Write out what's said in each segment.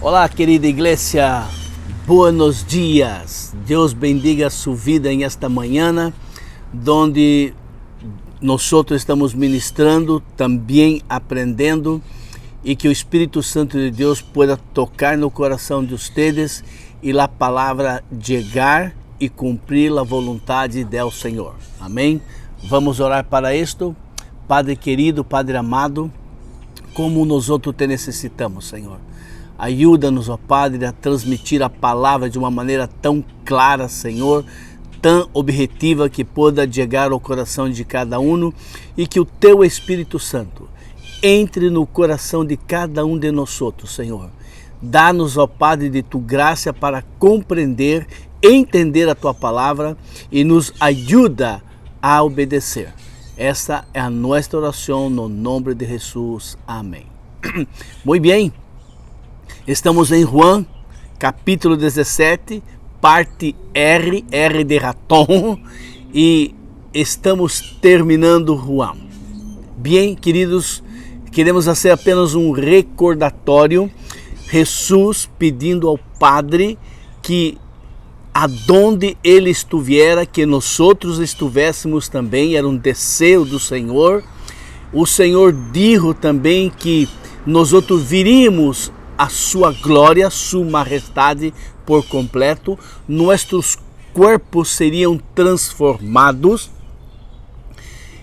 Olá, querida iglesia, buenos dias. Deus bendiga sua vida em esta manhã, onde nós estamos ministrando, também aprendendo, e que o Espírito Santo de Deus pueda tocar no coração de vocês e a palavra chegar e cumprir a vontade do Senhor. Amém? Vamos orar para isto. Padre querido, Padre amado, como nós te necessitamos, Senhor. Ajuda-nos, ó Padre, a transmitir a palavra de uma maneira tão clara, Senhor, tão objetiva, que possa chegar ao coração de cada um, e que o Teu Espírito Santo entre no coração de cada um de nós, Senhor. Dá-nos, ó Padre, de Tu graça para compreender, entender a Tua palavra e nos ajuda a obedecer. Esta é a nossa oração no nome de Jesus. Amém. Muito bem. Estamos em Juan, capítulo 17, parte R de ratão, e estamos terminando Juan. Bem, queridos, queremos fazer apenas um recordatório. Jesus pedindo ao Padre que aonde Ele estivera, que nós estivéssemos também, era um desejo do Senhor. O Senhor disse também que nós viríamos a sua glória, sua majestade por completo, nossos corpos seriam transformados,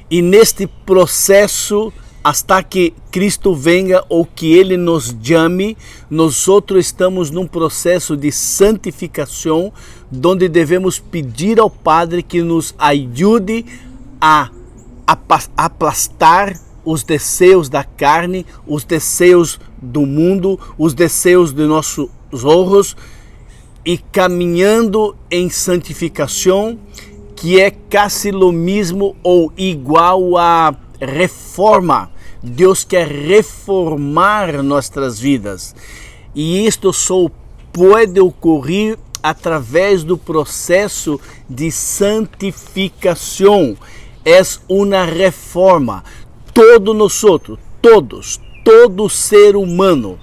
e neste processo, hasta que Cristo venga ou que Ele nos chame, nós estamos num processo de santificação, onde devemos pedir ao Padre que nos ajude a aplastar os desejos da carne, os desejos do mundo, os desejos de nossos olhos, e caminhando em santificação, que é quase o mesmo ou igual a reforma. Deus quer reformar nossas vidas, e isto só pode ocorrer através do processo de santificação. É uma reforma. Todo ser humano,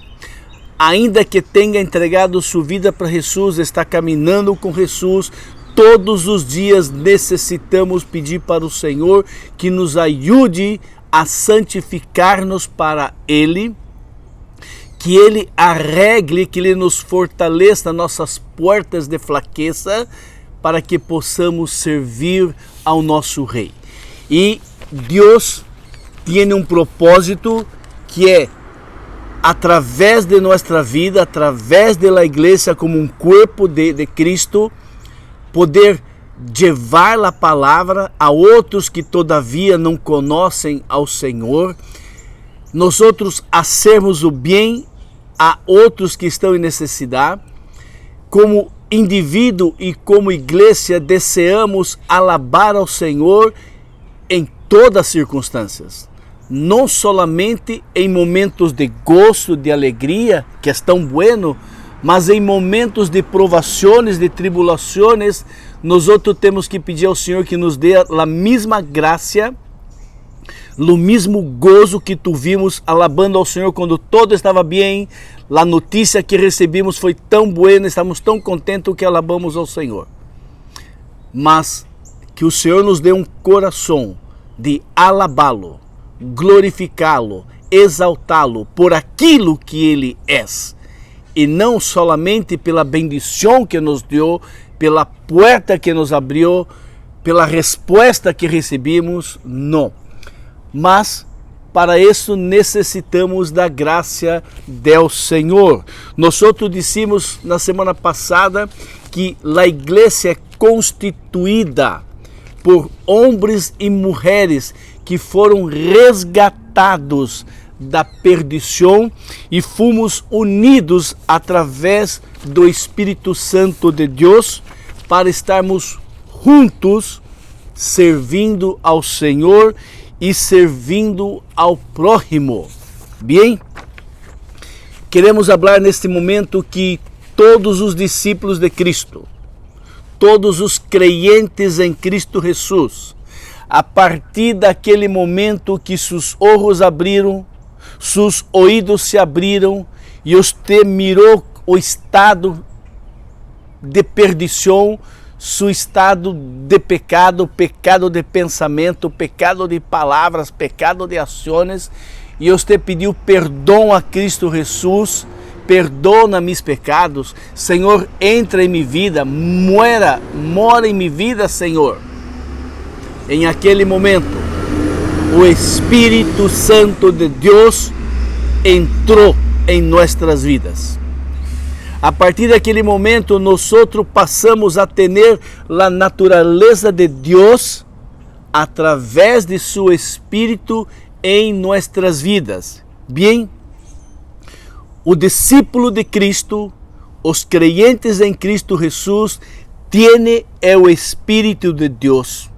ainda que tenha entregado sua vida para Jesus, está caminhando com Jesus, todos os dias necessitamos pedir para o Senhor que nos ajude a santificar-nos para Ele, que Ele arregle, que Ele nos fortaleça nossas portas de fraqueza, para que possamos servir ao nosso Rei. E Deus tem um propósito, que é, através de nossa vida, através da igreja como um corpo de Cristo, poder levar a palavra a outros que todavia não conhecem ao Senhor, nós fazermos o bem a outros que estão em necessidade. Como indivíduo e como igreja, desejamos alabar ao Senhor em todas as circunstâncias, não solamente em momentos de gozo, de alegria, que é tão bueno, mas em momentos de provações, de tribulações, nós temos que pedir ao Senhor que nos dê a mesma graça, o mesmo gozo que tivemos alabando ao Senhor quando todo estava bem. A notícia que recebemos foi tão boa, estamos tão contentes que alabamos ao Senhor. Mas que o Senhor nos dê um coração de alabá-lo, glorificá-lo, exaltá-lo por aquilo que Ele é, e não solamente pela bendição que nos deu, pela porta que nos abriu, pela resposta que recebemos, não. Mas para isso necessitamos da graça do Senhor. Nós dissemos na semana passada que a igreja é constituída por homens e mulheres que foram resgatados da perdição e fomos unidos através do Espírito Santo de Deus para estarmos juntos servindo ao Senhor e servindo ao próximo. Bem, queremos falar neste momento que todos os discípulos de Cristo, todos os crentes em Cristo Jesus, a partir daquele momento que seus olhos abriram, seus ouvidos se abriram e você mirou o estado de perdição, seu estado de pecado, pecado de pensamento, pecado de palavras, pecado de ações, e você pediu perdão a Cristo Jesus. Perdona mis pecados, Senhor, entra em minha vida, mora em minha vida, Senhor. Em aquele momento, o Espírito Santo de Deus entrou em nossas vidas. A partir daquele momento, nós passamos a ter a natureza de Deus através de seu Espírito em nossas vidas. Bem, o discípulo de Cristo, os creyentes em Cristo Jesus, tiene o Espírito de Deus.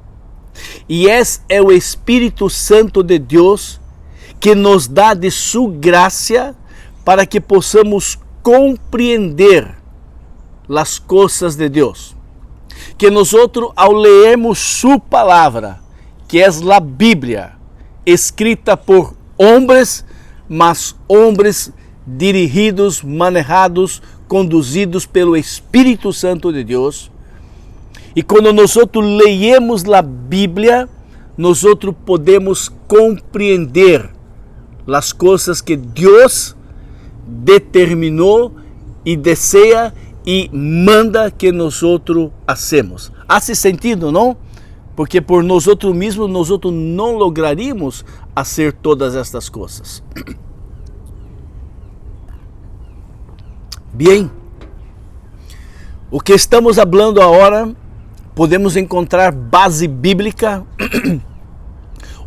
E é o Espírito Santo de Deus que nos dá de sua graça para que possamos compreender as coisas de Deus. Que nós, ao lermos sua palavra, que é a Bíblia, escrita por homens, mas homens dirigidos, manejados, conduzidos pelo Espírito Santo de Deus. E quando nós leemos a Bíblia, nós podemos compreender as coisas que Deus determinou e deseja e manda que nós hacemos. Hace sentido, não? Porque por nós mesmos, nós não lograríamos fazer todas estas coisas. Bem, o que estamos falando agora, podemos encontrar base bíblica,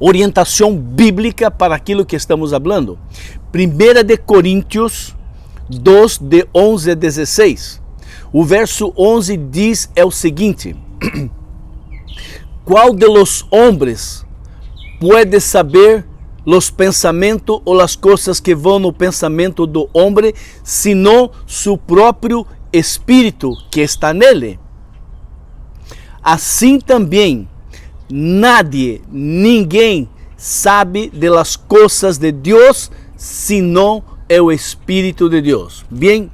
orientação bíblica para aquilo que estamos falando. 1 de Coríntios 2, de 11 a 16. O verso 11 diz o seguinte: ¿Cuál de los hombres puede saber los pensamentos ou as coisas que vão no pensamento do homem, sino su próprio espírito que está nele? Assim também, ninguém sabe de las coisas de Deus, sino o Espírito de Deus. Bem,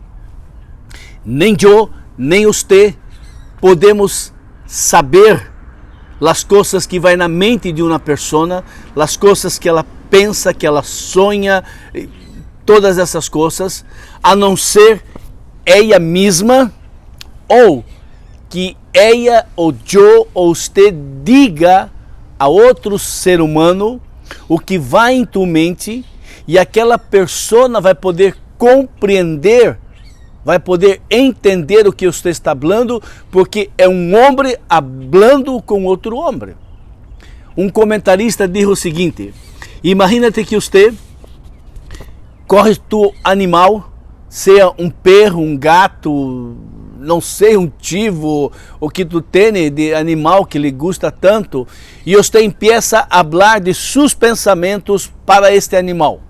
nem eu, nem você podemos saber as coisas que vai na mente de uma pessoa, as coisas que ela pensa, que ela sonha, todas essas coisas, a não ser ela mesma, ou que ela ou eu ou você diga a outro ser humano o que vai em tua mente, e aquela pessoa vai poder compreender, vai poder entender o que você está falando, porque é um homem falando com outro homem. Um comentarista disse o seguinte: imagina-te que você corre tu animal, seja um perro, um gato, não sei, um tivo, o que tu tem de animal que lhe gusta tanto, e você empieza a falar de seus pensamentos para este animal.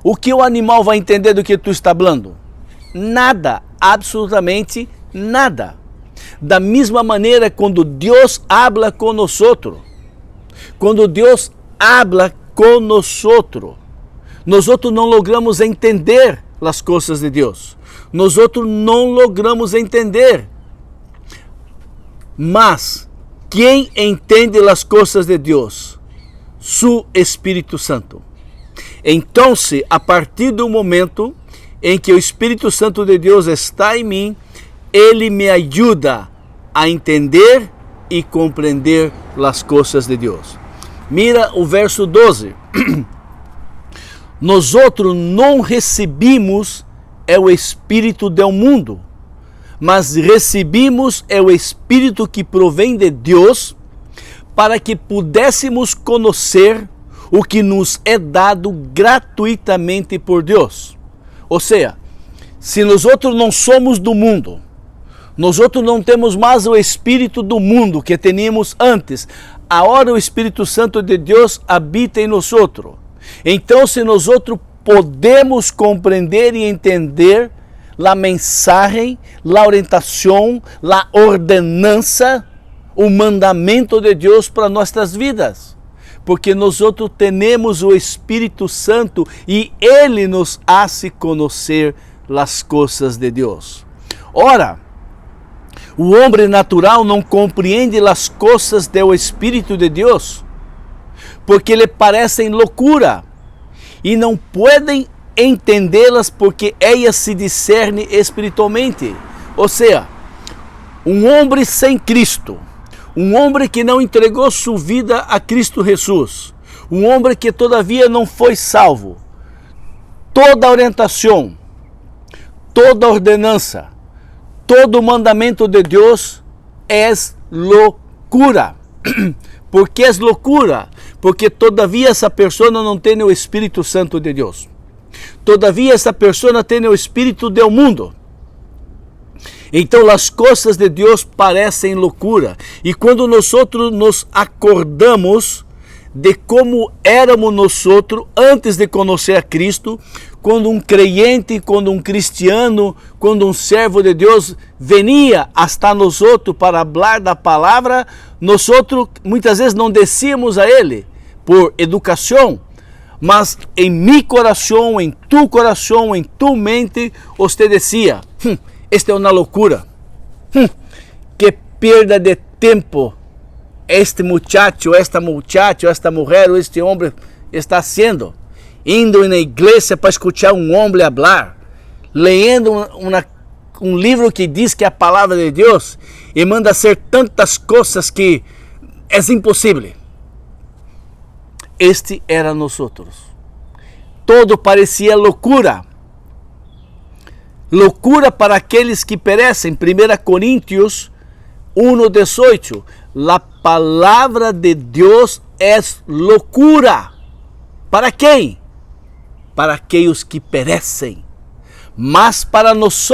O que o animal vai entender do que tu está falando? Nada, absolutamente nada. Da mesma maneira, quando Deus habla conosco, quando Deus habla conosco, nós não logramos entender as coisas de Deus. Nós não logramos entender. Mas quem entende as coisas de Deus? Su Espírito Santo. Então, a partir do momento em que o Espírito Santo de Deus está em mim, ele me ajuda a entender e compreender as coisas de Deus. Mira o verso 12. Nós não recebimos o Espírito do mundo, mas recebimos o Espírito que provém de Deus, para que pudéssemos conhecer o que nos é dado gratuitamente por Deus. Ou seja, se nós não somos do mundo, nós não temos mais o espírito do mundo que tínhamos antes, agora o Espírito Santo de Deus habita em nós. Então, se nós podemos compreender e entender a mensagem, a orientação, a ordenança, o mandamento de Deus para nossas vidas. porque nós outros temos o Espírito Santo e Ele nos hace conhecer as coisas de Deus. Ora, o homem natural não compreende as coisas do Espírito de Deus, porque lhe parecem loucura, e não podem entendê-las porque elas se discernem espiritualmente. Ou seja, um homem sem Cristo, um homem que não entregou sua vida a Cristo Jesus, um homem que todavia não foi salvo, toda orientação, toda ordenança, todo mandamento de Deus é loucura. Por que é loucura? Porque todavia essa pessoa não tem o Espírito Santo de Deus. Todavia essa pessoa tem o espírito do mundo. Então as coisas de Deus parecem loucura. E quando nós nos acordamos de como éramos nós antes de conhecer a Cristo, quando um crente, quando um cristiano, quando um servo de Deus venia hasta nós para falar da palavra, nós muitas vezes não descíamos a ele por educação, mas em meu coração, em tu coração, em tu mente, você dizia, esta é uma loucura, que perda de tempo este muchacho, esta mulher, este homem está haciendo, indo na igreja para escutar um homem falar, lendo um livro que diz que é a palavra de Deus e manda hacer tantas coisas que é impossível. Este era nós. Todo parecia loucura. Loucura para aqueles que perecem. 1 Coríntios 1:18. La palavra de Deus é loucura. Para quem? Para aqueles que perecem. Mas para nós,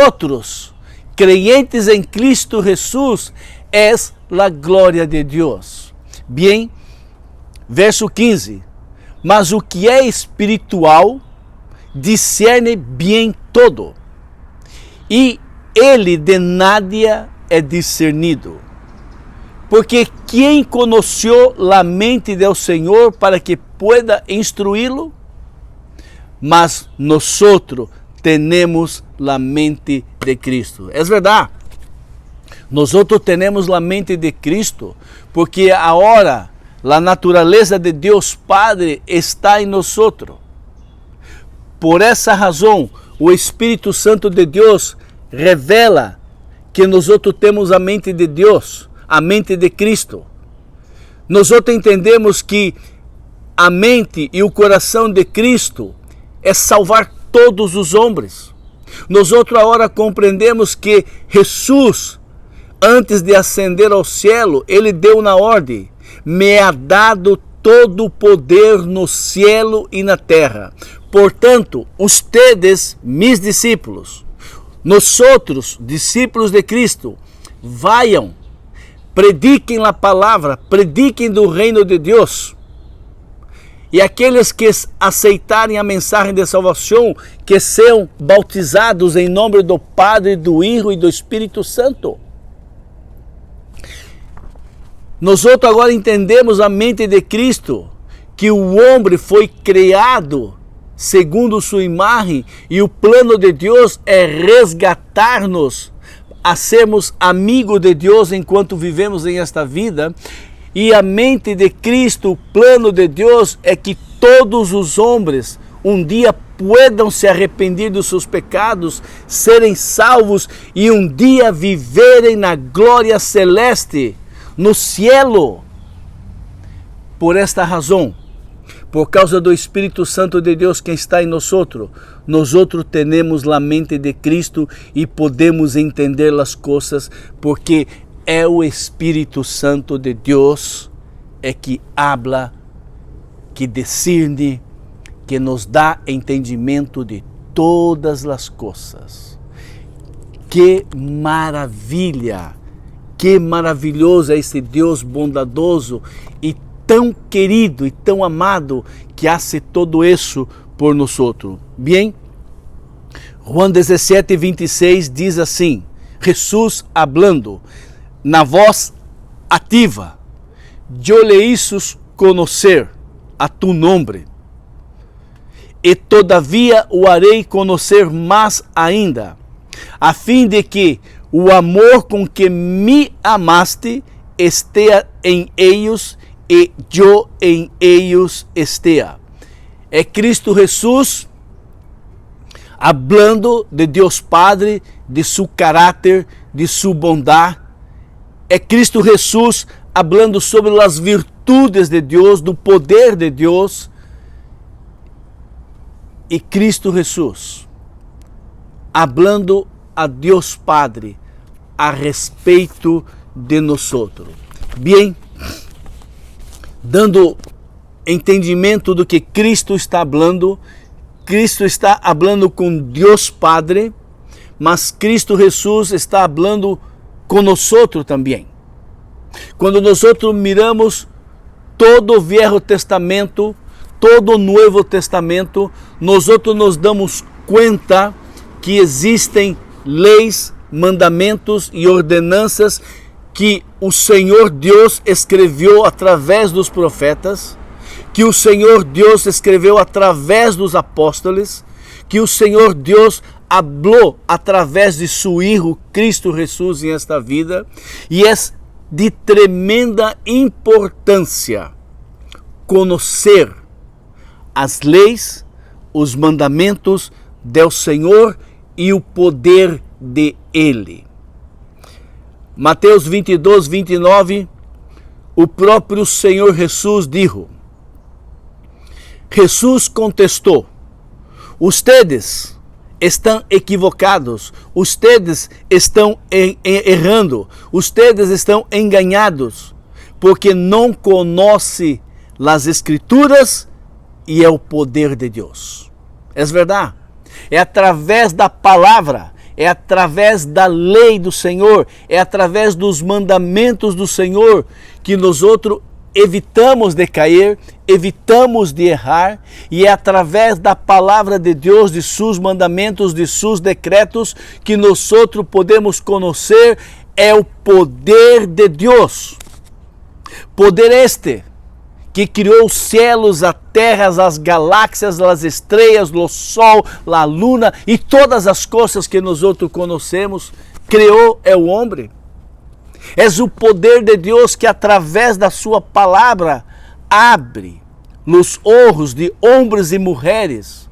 creyentes em Cristo Jesus, é a glória de Deus. Bem, verso 15. Mas o que é espiritual discerne bem todo, e ele de nada é discernido. Porque quem conheceu a mente do Senhor para que pueda instruí-lo? Mas nós temos a mente de Cristo. É verdade. Nós temos a mente de Cristo, porque agora a natureza de Deus Padre está em nós. Por essa razão, o Espírito Santo de Deus revela que nós temos a mente de Deus, a mente de Cristo. Nós entendemos que a mente e o coração de Cristo é salvar todos os homens. Nós agora compreendemos que Jesus, antes de ascender ao céu, ele deu uma ordem: me ha dado todo o poder no céu e na terra. Portanto, ustedes, mis discípulos, nós discípulos de Cristo, vayam, prediquem a palavra, prediquem do reino de Deus. E aqueles que aceitarem a mensagem de salvação, que sejam bautizados em nome do Padre, do Filho e do Espírito Santo. Nós agora entendemos a mente de Cristo, que o homem foi criado segundo sua imagem, e o plano de Deus é resgatar-nos a sermos amigos de Deus enquanto vivemos em esta vida. E a mente de Cristo, o plano de Deus é que todos os homens um dia puedan se arrepender dos seus pecados, serem salvos e um dia viverem na glória celeste, no cielo. Por esta razão, por causa do Espírito Santo de Deus que está em nós temos a mente de Cristo e podemos entender as coisas, porque é o Espírito Santo de Deus que habla, que discerne, que nos dá entendimento de todas as coisas. Que maravilha! Que maravilhoso é esse Deus bondadoso e tão querido e tão amado, que hace todo isso por nós. Bem, Juan 17:26 diz assim, Jesus hablando na voz ativa: eu le hice conhecer a tu nombre. E todavia o harei conhecer mais ainda, a fim de que o amor com que me amaste esteja em eles e eu em eles esteja. É Cristo Jesus hablando de Deus Padre, de su caráter, de su bondade. É Cristo Jesus hablando sobre as virtudes de Deus, do poder de Deus. E Cristo Jesus hablando a Deus Padre a respeito de nós. Bem, dando entendimento do que Cristo está falando com Deus Padre, mas Cristo Jesus está falando conosco também. Quando nós miramos todo o Velho Testamento, todo o Novo Testamento, nós nos damos conta que existem leis, mandamentos e ordenanças que o Senhor Deus escreveu através dos profetas, que o Senhor Deus escreveu através dos apóstolos, que o Senhor Deus falou através de seu Filho Cristo Jesus em esta vida, e é de tremenda importância conhecer as leis, os mandamentos do Senhor e o poder de Ele. Mateus 22, 29, o próprio Senhor Jesus disse: Jesus contestou: ustedes estão equivocados, ustedes estão errando, ustedes estão enganados, porque não conhecem as Escrituras e é o poder de Deus. É verdade. É através da palavra, é através da lei do Senhor, é através dos mandamentos do Senhor que nós evitamos de cair, evitamos de errar, e é através da palavra de Deus, de seus mandamentos, de seus decretos, que nós podemos conhecer é o poder de Deus. Poder este que criou os céus, a terra, as galáxias, as estrelas, o sol, a luna e todas as coisas que nós conhecemos, criou é o homem. É o poder de Deus que através da sua palavra abre os olhos de homens e mulheres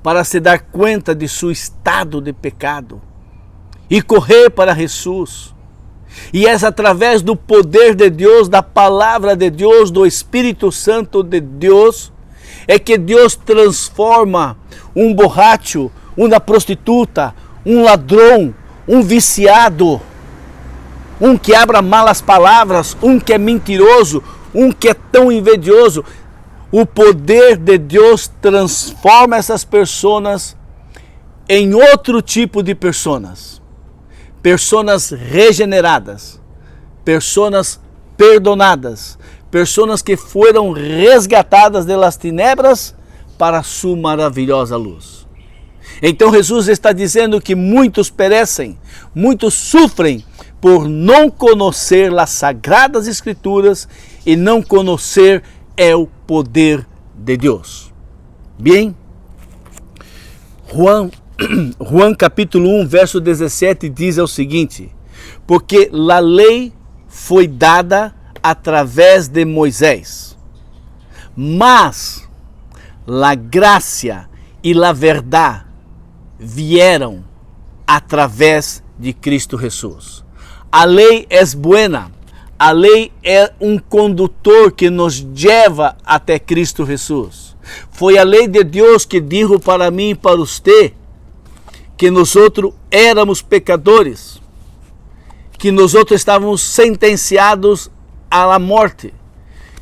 para se dar conta de seu estado de pecado e correr para Jesus. E é através do poder de Deus, da palavra de Deus, do Espírito Santo de Deus, é que Deus transforma um borracho, uma prostituta, um ladrão, um viciado, um que abra malas palavras, um que é mentiroso, um que é tão invejoso. O poder de Deus transforma essas pessoas em outro tipo de pessoas. Pessoas regeneradas, pessoas perdonadas, pessoas que foram resgatadas das tinieblas para a sua maravilhosa luz. Então Jesus está dizendo que muitos perecem, muitos sofrem por não conhecer as sagradas Escrituras e não conhecer o poder de Deus. Bem, Juan capítulo 1, verso 17 diz o seguinte: porque a lei foi dada através de Moisés, mas a graça e a verdade vieram através de Cristo Jesus. A lei é buena, a lei é um condutor que nos leva até Cristo Jesus. Foi a lei de Deus que disse para mim e para você que nós éramos pecadores, que nós estávamos sentenciados à morte,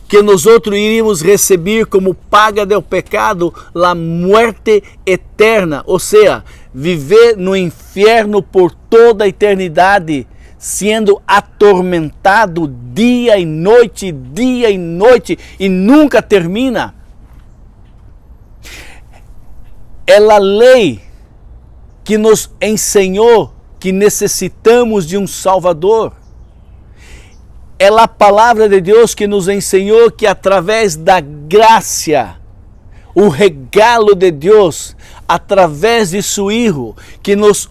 que nós iríamos receber como paga do pecado a morte eterna, ou seja, viver no inferno por toda a eternidade, sendo atormentado dia e noite e nunca termina. É a lei que nos ensinou que necessitamos de um Salvador. é a palavra de Deus que nos ensinou que através da graça, o regalo de Deus, através de seu Filho, que nos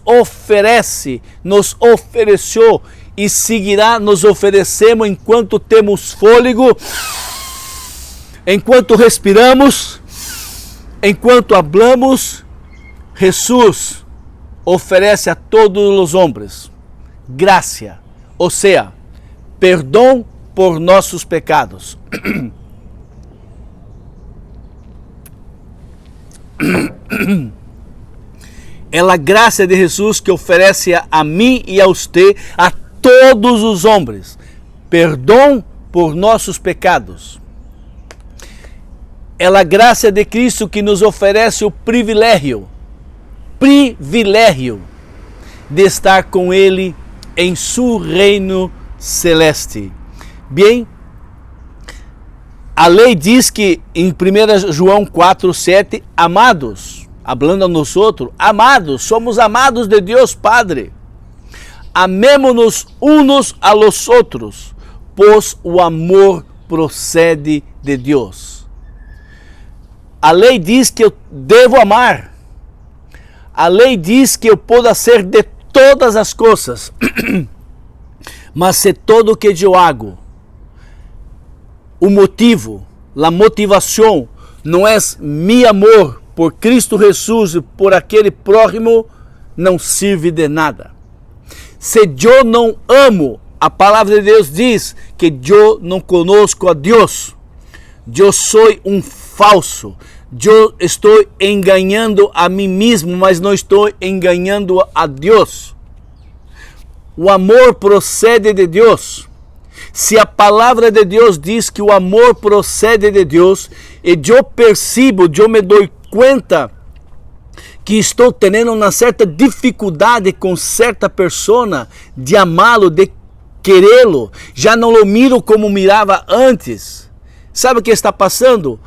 ofereceu e seguirá nos oferecendo enquanto temos fôlego, enquanto respiramos, enquanto hablamos. Jesus oferece a todos os homens graça, ou seja, perdão por nossos pecados. É a graça de Jesus que oferece a mim e a você, a todos os homens, perdão por nossos pecados. É a graça de Cristo que nos oferece o privilégio de estar com Ele em seu reino celeste. Bem, a lei diz que em 1 João 4:7, amados, hablando a nós outros, amados, somos amados de Deus Padre. Amemo-nos uns a los outros, pois o amor procede de Deus. A lei diz que eu devo amar. A lei diz que eu posso fazer de todas as coisas. Mas se todo o que eu hago, o motivo, a motivação, não é meu amor por Cristo Jesus e por aquele próximo, não serve de nada. Se eu não amo, a palavra de Deus diz que eu não conosco a Deus. Eu sou um falso. Eu estou enganando a mim mesmo, mas não estou enganando a Deus. O amor procede de Deus. Se a palavra de Deus diz que o amor procede de Deus, e eu percebo, eu me dou conta que estou tendo uma certa dificuldade com certa pessoa de amá-lo, de querê-lo, já não o miro como mirava antes. Sabe o que está passando?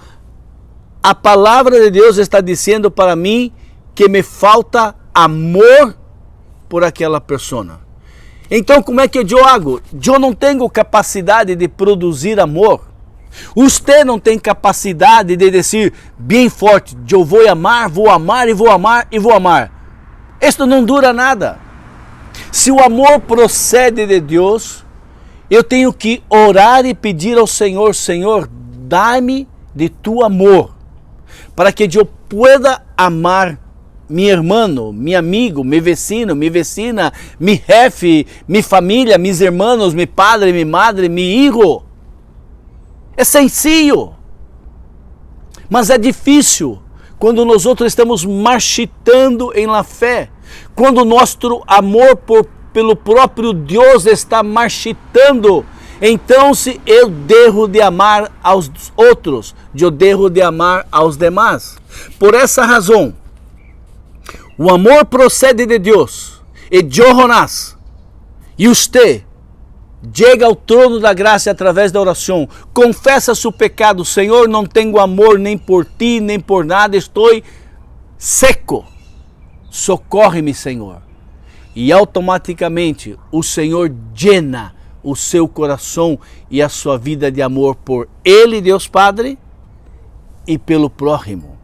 A palavra de Deus está dizendo para mim que me falta amor por aquela pessoa. Então, como é que eu hago? Eu não tenho capacidade de produzir amor. Você não tem capacidade de dizer bem forte, eu vou amar e vou amar e vou amar. Isto não dura nada. Se o amor procede de Deus, eu tenho que orar e pedir ao Senhor, Senhor, dá-me de tu amor, para que eu pueda amar meu irmão, meu amigo, meu vecino, minha vecina, meu jefe, minha família, meus irmãos, meu padre, minha madre, meu filho. É sencillo, mas é difícil quando nós outros estamos marchitando em la fé, quando nosso amor pelo próprio Deus está marchitando. Então, se eu devo de amar aos outros, eu devo de amar aos demais. Por essa razão, o amor procede de Deus. E Jonás, e você, chega ao trono da graça através da oração, confessa seu pecado. Senhor, não tenho amor nem por ti, nem por nada, estou seco. Socorre-me, Senhor. E automaticamente o Senhor llena o seu coração e a sua vida de amor por Ele, Deus Padre, e pelo próximo.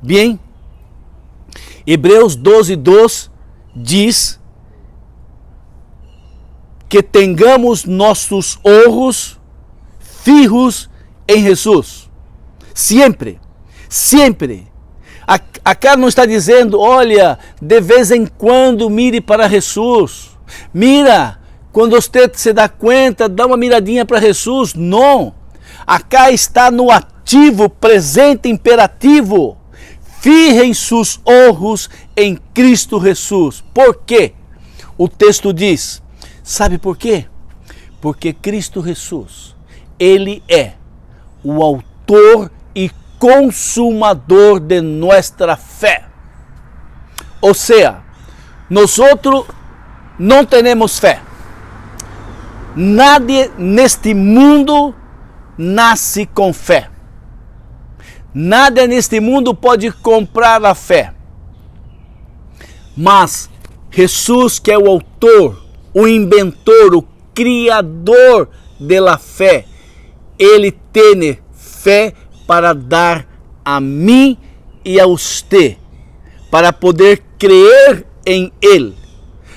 Bem, Hebreus 12:2 diz que tenhamos nossos olhos fijos em Jesus. Sempre, sempre. Acá não está dizendo, olha, de vez em quando mire para Jesus. Mira, quando você se dá conta, dá uma miradinha para Jesus. Não. Acá está no ativo, presente, imperativo. Fijem seus olhos em Cristo Jesus. Por quê? O texto diz, sabe por quê? Porque Cristo Jesus, Ele é o autor e consumador de nossa fé. Ou seja, nós não temos fé. Nadie neste mundo nasce com fé. Nada neste mundo pode comprar a fé. Mas Jesus, que é o autor, o inventor, o criador de la fé. Ele tem fé para dar a mim e a você, para poder crer em Ele,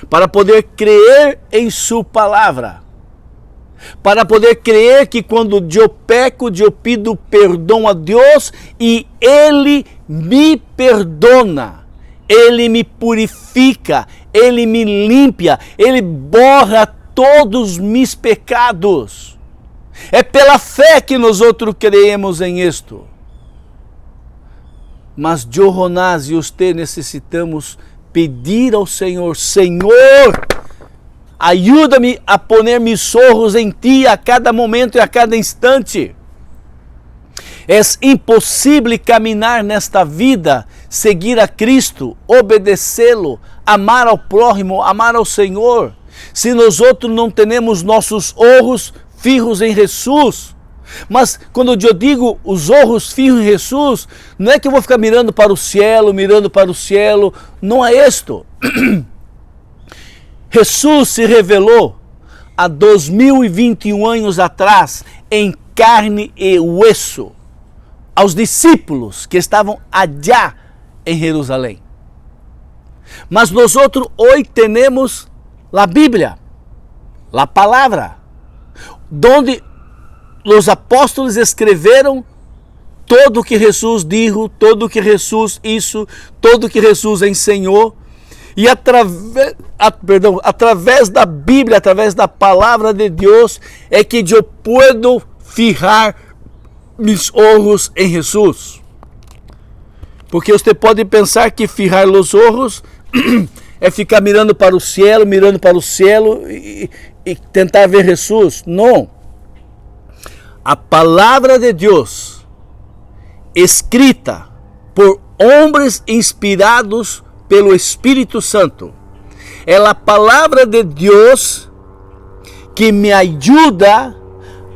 para poder crer em sua palavra, para poder crer que quando eu peco, eu pido perdão a Deus e Ele me perdona, Ele me purifica, Ele me limpa, Ele borra todos os meus pecados. É pela fé que nós outros creemos em isto. Mas Jonás e você necessitamos pedir ao Senhor: Senhor, ajuda-me a poner meus olhos em Ti a cada momento e a cada instante. É impossível caminhar nesta vida, seguir a Cristo, obedecê-lo, amar ao próximo, amar ao Senhor, se nós outros não temos nossos olhos fijos em Jesus. Mas quando eu digo os olhos fijos em Jesus, não é que eu vou ficar mirando para o cielo, não é isto. Jesus se revelou há 2021 anos atrás em carne e osso aos discípulos que estavam allá em Jerusalém. Mas nós outros hoje temos a Bíblia, a palavra, onde os apóstolos escreveram tudo o que Jesus disse, tudo o que Jesus hizo, tudo o que Jesus ensinou. E através da Bíblia, através da palavra de Deus, é que eu puedo fijar meus olhos em Jesus. Porque você pode pensar que fijar os olhos é ficar mirando para o cielo e tentar ver Jesus. Não. A palavra de Deus, escrita por homens inspirados pelo Espírito Santo, é a palavra de Deus que me ajuda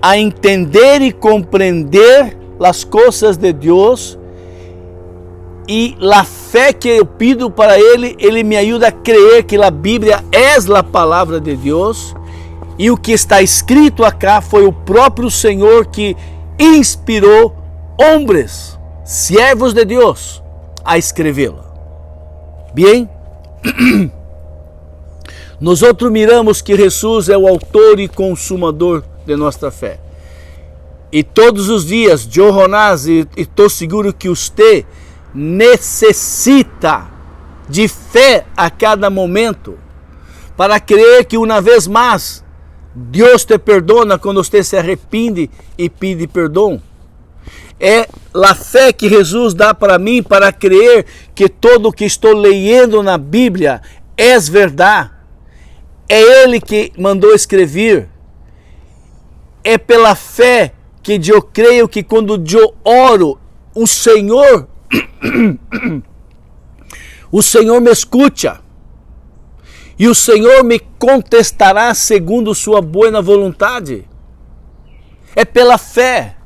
a entender e compreender as coisas de Deus, e a fé que eu pido para Ele me ajuda a crer que a Bíblia é a palavra de Deus, e o que está escrito acá foi o próprio Senhor que inspirou homens, servos de Deus, a escrevê-la. Bem, nós outros miramos que Jesus é o autor e consumador de nossa fé. E todos os dias, Jonás, e estou seguro que você necessita de fé a cada momento para crer que uma vez mais Deus te perdona quando você se arrepende e pede perdão. É a fé que Jesus dá para mim para crer que tudo o que estou lendo na Bíblia é verdade. É Ele que mandou escrever. É pela fé que eu creio que quando eu oro, o Senhor me escuta. E o Senhor me contestará segundo sua boa vontade. É pela fé.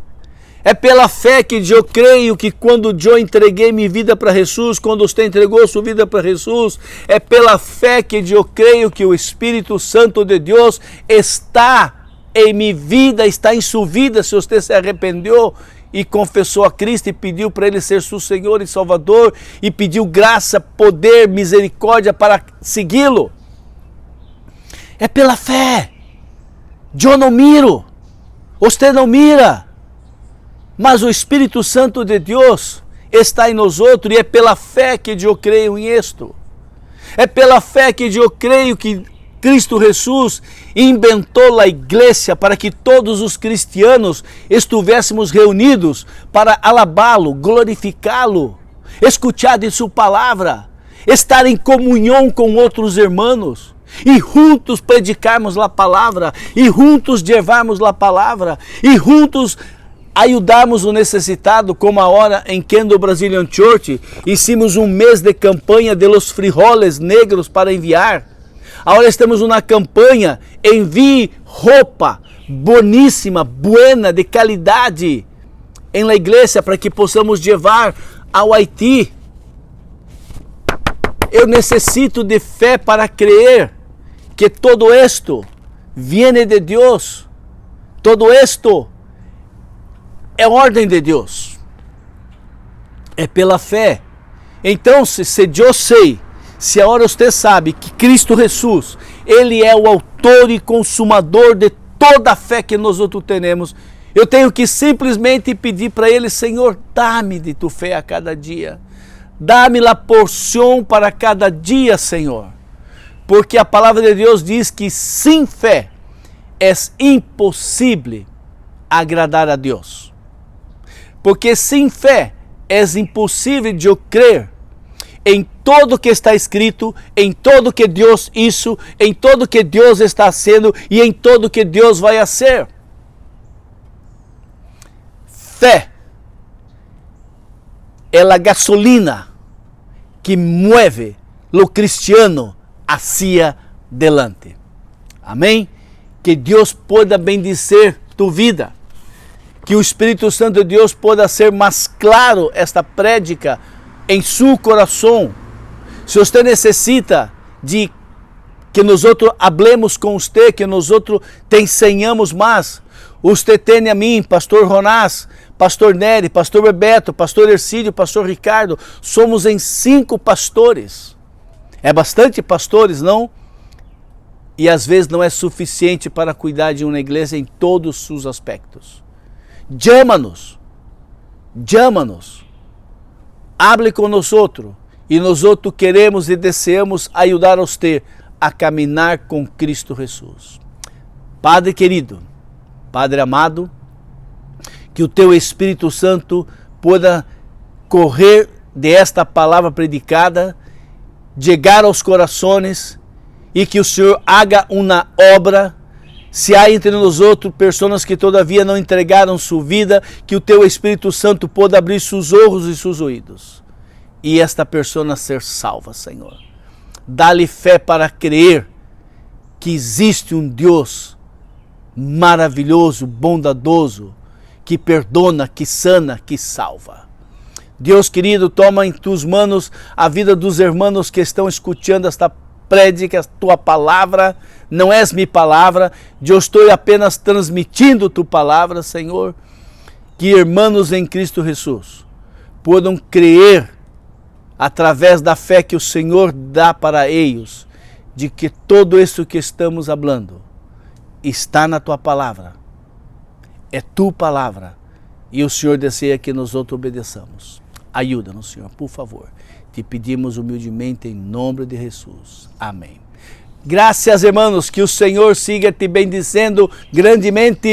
É pela fé que eu creio que quando eu entreguei minha vida para Jesus, quando você entregou sua vida para Jesus, é pela fé que eu creio que o Espírito Santo de Deus está em minha vida, está em sua vida, se você se arrependeu e confessou a Cristo e pediu para Ele ser seu Senhor e Salvador, e pediu graça, poder, misericórdia para segui-lo. É pela fé. Eu não miro, você não mira, mas o Espírito Santo de Deus está em nós outros, e é pela fé que eu creio em isto. É pela fé que eu creio que Cristo Jesus inventou a igreja para que todos os cristianos estivéssemos reunidos para alabá-lo, glorificá-lo, escutar de sua palavra, estar em comunhão com outros irmãos, e juntos predicarmos a palavra, e juntos levarmos a palavra, e juntos ajudarmos o necessitado, como a hora em Kendall Brazilian Church hicimos um mês de campanha de los frijoles negros para enviar. Agora estamos numa campanha, envie roupa boníssima, buena, de qualidade em la igreja para que possamos levar ao Haiti. Eu necessito de fé para crer que todo esto viene de Deus, Todo esto é ordem de Deus. É pela fé. Então, se eu sei, se agora você sabe que Cristo Jesus, Ele é o autor e consumador de toda a fé que nós outros temos, eu tenho que simplesmente pedir para Ele: Senhor, dá-me de tu fé a cada dia. Dá-me a porção para cada dia, Senhor. Porque a palavra de Deus diz que sem fé é impossível agradar a Deus. Porque sem fé é impossível de eu crer em todo que está escrito, em todo que Deus hizo, em todo que Deus está sendo e em todo que Deus vai fazer. Fé é a gasolina que mueve o cristiano hacia delante. Amém? Que Deus possa bendizer tu vida. Que o Espírito Santo de Deus possa ser mais claro esta prédica em seu coração. Se você necessita de que nós outros hablemos com você, que nós outros te ensinamos mais, você tem a mim, pastor Ronás, pastor Nery, pastor Bebeto, pastor Ercílio, pastor Ricardo. Somos em 5 pastores. É bastante pastores, não? E às vezes não é suficiente para cuidar de uma igreja em todos os seus aspectos. Chama-nos, hable com nós outros, e nós outros queremos e desejamos ajudar a você a caminhar com Cristo Jesus. Padre querido, Padre amado, que o teu Espírito Santo possa correr desta palavra predicada, chegar aos corações, e que o Senhor haga uma obra. Se há entre nós outros pessoas que todavia não entregaram sua vida, que o teu Espírito Santo possa abrir seus olhos e seus ouvidos, e esta pessoa ser salva, Senhor. Dá-lhe fé para crer que existe um Deus maravilhoso, bondadoso, que perdona, que sana, que salva. Deus querido, toma em tuas mãos a vida dos irmãos que estão escutando esta prédica, tua palavra. Não és minha palavra, eu estou apenas transmitindo tua palavra, Senhor. Que irmãos em Cristo Jesus possam crer através da fé que o Senhor dá para eles, de que todo isso que estamos falando está na tua palavra, é tua palavra, e o Senhor deseja que nós outros obedeçamos. Ajuda-nos, Senhor, por favor. Te pedimos humildemente em nome de Jesus. Amém. Graças, irmãos, que o Senhor siga te bendizendo grandemente.